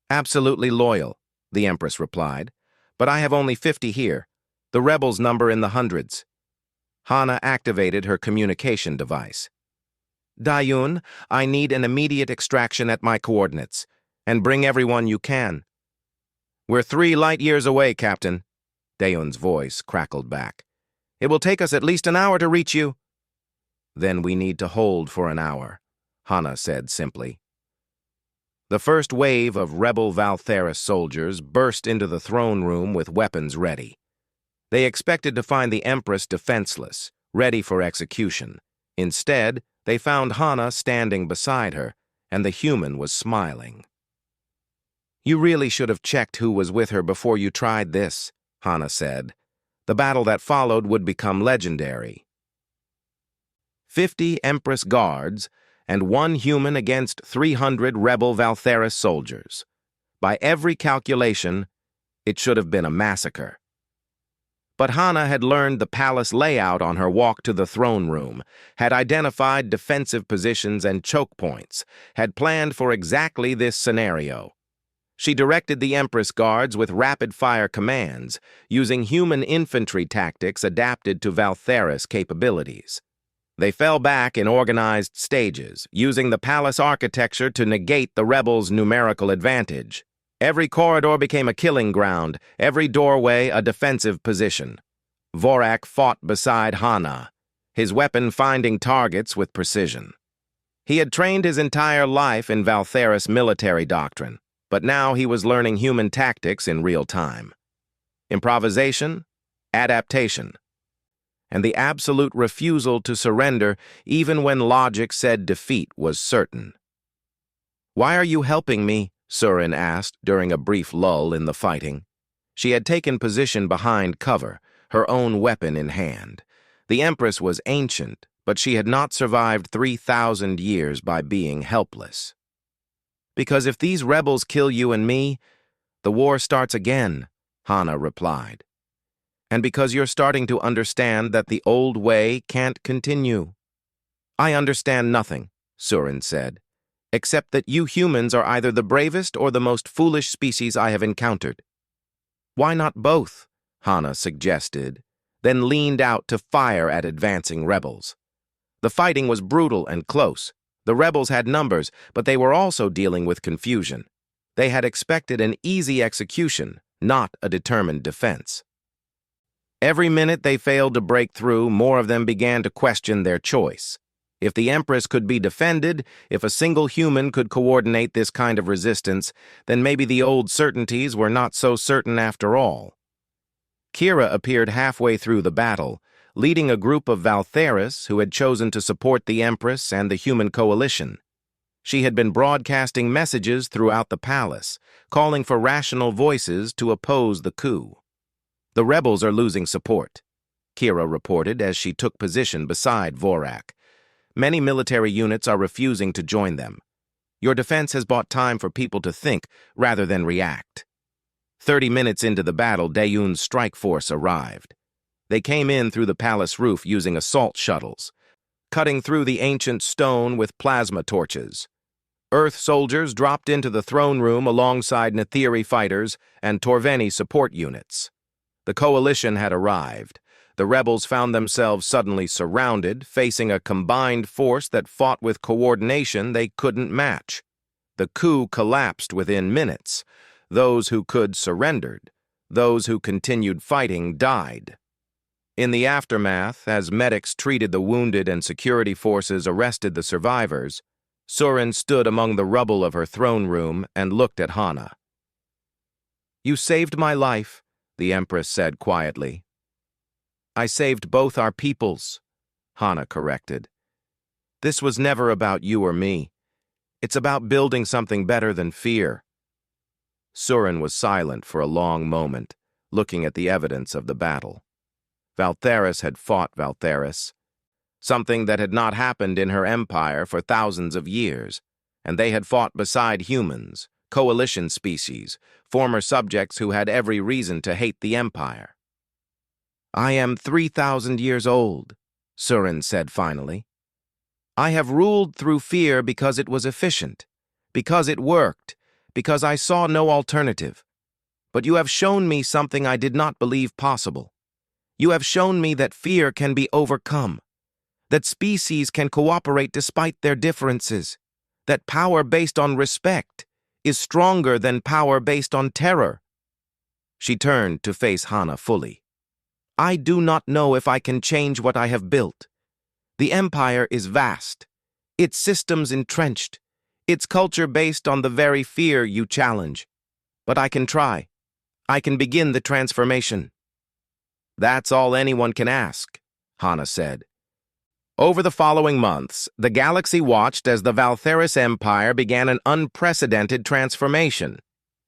"Absolutely loyal," the Empress replied, "but I have only 50 here. The rebels number in the hundreds." Hana activated her communication device. "Dayun, I need an immediate extraction at my coordinates, and bring everyone you can." "We're 3 light years away, Captain," Dayun's voice crackled back. "It will take us at least an hour to reach you." "Then we need to hold for an hour," Hana said simply. The first wave of rebel Valtheris soldiers burst into the throne room with weapons ready. They expected to find the Empress defenseless, ready for execution. Instead, they found Hana standing beside her, and the human was smiling. "You really should have checked who was with her before you tried this," Hana said. "The battle that followed would become legendary." 50 Empress guards, and 1 human against 300 rebel Valtheris soldiers. By every calculation, it should have been a massacre. But Hana had learned the palace layout on her walk to the throne room, had identified defensive positions and choke points, had planned for exactly this scenario. She directed the Empress guards with rapid-fire commands, using human infantry tactics adapted to Valtheris capabilities. They fell back in organized stages, using the palace architecture to negate the rebels' numerical advantage. Every corridor became a killing ground, every doorway a defensive position. Vorak fought beside Hana, his weapon finding targets with precision. He had trained his entire life in Valtheris military doctrine, but now he was learning human tactics in real time. Improvisation, adaptation, and the absolute refusal to surrender even when logic said defeat was certain. "Why are you helping me?" Surin asked during a brief lull in the fighting. She had taken position behind cover, her own weapon in hand. The Empress was ancient, but she had not survived 3,000 years by being helpless. "Because if these rebels kill you and me, the war starts again," Hana replied. "And because you're starting to understand that the old way can't continue." "I understand nothing," Surin said, "except that you humans are either the bravest or the most foolish species I have encountered." "Why not both?" Hana suggested, then leaned out to fire at advancing rebels. The fighting was brutal and close. The rebels had numbers, but they were also dealing with confusion. They had expected an easy execution, not a determined defense. Every minute they failed to break through, more of them began to question their choice. If the Empress could be defended, if a single human could coordinate this kind of resistance, then maybe the old certainties were not so certain after all. Kira appeared halfway through the battle, leading a group of Valtheris who had chosen to support the Empress and the human coalition. She had been broadcasting messages throughout the palace, calling for rational voices to oppose the coup. "The rebels are losing support," Kira reported as she took position beside Vorak. "Many military units are refusing to join them. Your defense has bought time for people to think rather than react." 30 minutes into the battle, Dayun's strike force arrived. They came in through the palace roof using assault shuttles, cutting through the ancient stone with plasma torches. Earth soldiers dropped into the throne room alongside Netheri fighters and Torveni support units. The coalition had arrived. The rebels found themselves suddenly surrounded, facing a combined force that fought with coordination they couldn't match. The coup collapsed within minutes. Those who could surrendered. Those who continued fighting died. In the aftermath, as medics treated the wounded and security forces arrested the survivors, Surin stood among the rubble of her throne room and looked at Hana. "You saved my life," the Empress said quietly. "I saved both our peoples," Hana corrected. "This was never about you or me. It's about building something better than fear." Surin was silent for a long moment, looking at the evidence of the battle. Valtheris had fought Valtheris, something that had not happened in her empire for thousands of years, and they had fought beside humans, coalition species, former subjects who had every reason to hate the empire. "I am 3,000 years old," Surin said finally. "I have ruled through fear because it was efficient, because it worked, because I saw no alternative. But you have shown me something I did not believe possible. You have shown me that fear can be overcome, that species can cooperate despite their differences, that power based on respect is stronger than power based on terror." She turned to face Hana fully. "I do not know if I can change what I have built. The empire is vast, its systems entrenched, its culture based on the very fear you challenge. But I can try. I can begin the transformation." "That's all anyone can ask," Hana said. Over the following months, the galaxy watched as the Valtheris Empire began an unprecedented transformation.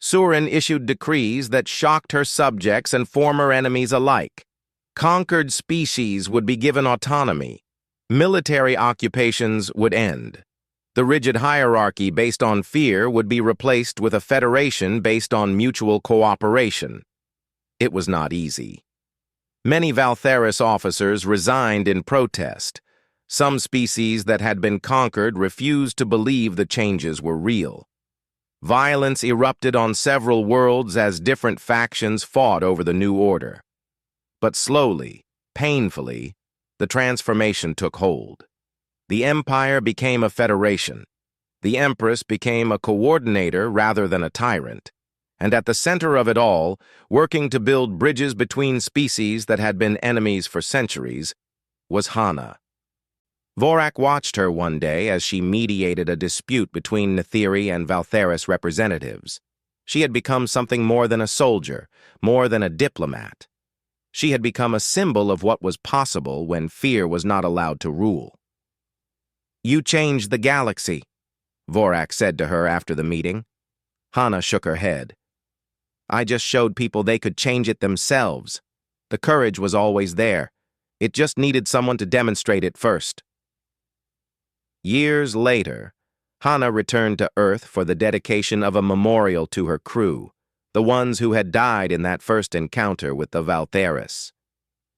Surin issued decrees that shocked her subjects and former enemies alike. Conquered species would be given autonomy. Military occupations would end. The rigid hierarchy based on fear would be replaced with a federation based on mutual cooperation. It was not easy. Many Valtheris officers resigned in protest. Some species that had been conquered refused to believe the changes were real. Violence erupted on several worlds as different factions fought over the new order. But slowly, painfully, the transformation took hold. The Empire became a federation. The Empress became a coordinator rather than a tyrant. And at the center of it all, working to build bridges between species that had been enemies for centuries, was Hana. Vorak watched her one day as she mediated a dispute between Netheri and Valtheris representatives. She had become something more than a soldier, more than a diplomat. She had become a symbol of what was possible when fear was not allowed to rule. "You changed the galaxy," Vorak said to her after the meeting. Hana shook her head. "I just showed people they could change it themselves. The courage was always there. It just needed someone to demonstrate it first." Years later, Hana returned to Earth for the dedication of a memorial to her crew, the ones who had died in that first encounter with the Valtheris.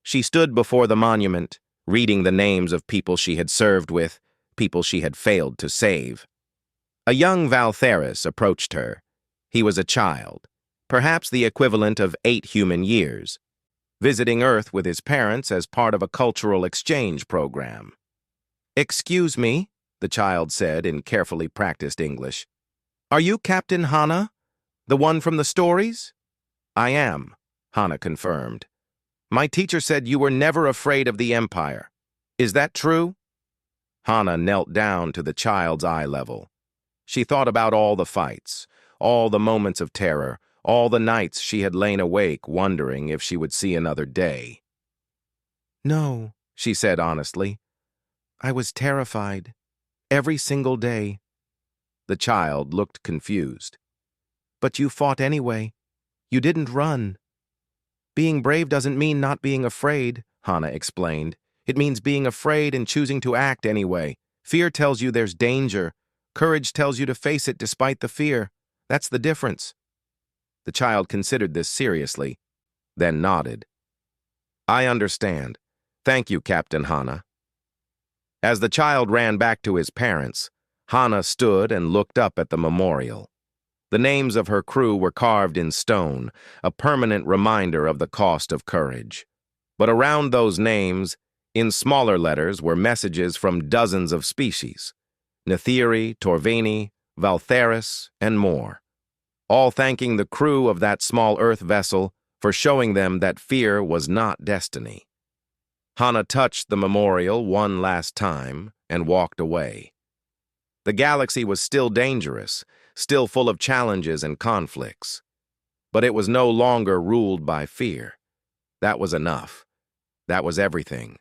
She stood before the monument, reading the names of people she had served with, people she had failed to save. A young Valtheris approached her. He was a child, perhaps the equivalent of 8 human years, visiting Earth with his parents as part of a cultural exchange program. "Excuse me," the child said in carefully practiced English. "Are you Captain Hana, the one from the stories?" "I am," Hana confirmed. "My teacher said you were never afraid of the Empire. Is that true?" Hana knelt down to the child's eye level. She thought about all the fights, all the moments of terror, all the nights she had lain awake wondering if she would see another day. "No," she said honestly. "I was terrified. Every single day." The child looked confused. "But you fought anyway. You didn't run." "Being brave doesn't mean not being afraid," Hana explained. "It means being afraid and choosing to act anyway. Fear tells you there's danger. Courage tells you to face it despite the fear. That's the difference." The child considered this seriously, then nodded. "I understand. Thank you, Captain Hana." As the child ran back to his parents, Hana stood and looked up at the memorial. The names of her crew were carved in stone, a permanent reminder of the cost of courage. But around those names, in smaller letters, were messages from dozens of species: Netheri, Torveni, Valtheris, and more, all thanking the crew of that small Earth vessel for showing them that fear was not destiny. Hana touched the memorial one last time and walked away. The galaxy was still dangerous, still full of challenges and conflicts. But it was no longer ruled by fear. That was enough. That was everything.